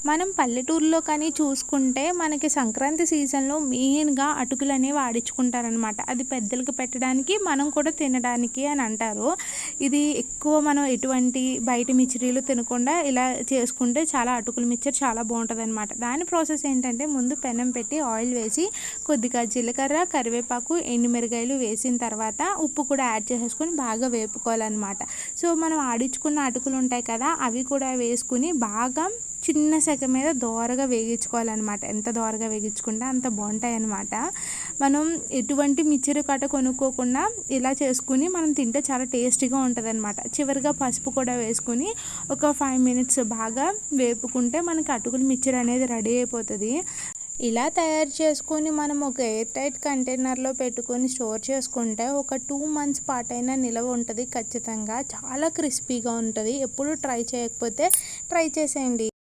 మనం పల్లెటూరులో కానీ చూసుకుంటే మనకి సంక్రాంతి సీజన్‌లో మెయిన్‌గా అటుకులనేవి ఆడించుకుంటారనమాట. అది పెద్దలకి పెట్టడానికి, మనం కూడా తినడానికి అని అంటారు. ఇది ఎక్కువ మనం ఎటువంటి బయట మిర్చిరీలు తినకుండా ఇలా చేసుకుంటే చాలా అటుకుల మిక్చర్ చాలా బావుంటదనమాట. దాని ప్రాసెస్ ఏంటంటే ముందు పెనం పెట్టి ఆయిల్ వేసి కొద్దిగా జీలకర్ర, కరివేపాకు, ఎండుమిరగాయలు వేసిన తర్వాత ఉప్పు కూడా యాడ్ చేసేసుకొని బాగా వేపుకోవాలనమాట. సో, మనం ఆడించుకున్న అటుకులు ఉంటాయి కదా! అవి కూడా వేసుకొని బాగా చిన్న సెగ మీద దోరగా వేగించుకోవాలనమాట. ఎంత దోరగా వేగించుకుంటే అంత బావుంటాయనమాట. మనం ఎటువంటి మిక్చర్ కట్ట కొనుక్కోకుండా ఇలా చేసుకొని మనం తింటే చాలా టేస్టీగా ఉంటదనమాట. చివరిగా పసుపు కూడా వేసుకొని ఒక 5 మినిట్స్ బాగా వేపుకుంటే మనకి అటుకుల మిక్చర్ అనేది రెడీ అయిపోతది. ఇలా తయారు చేసుకొని మనం ఒక ఎయిర్ టైట్ కంటైనర్‌లో పెట్టుకొని స్టోర్ చేసుకుంటే ఒక 2 మంత్స్ పాటైనా నిలవ ఉంటది ఖచ్చితంగా. చాలా క్రిస్పీగా ఉంటది. ఎప్పుడు ట్రై చేయకపోతే ట్రై చేసేయండి.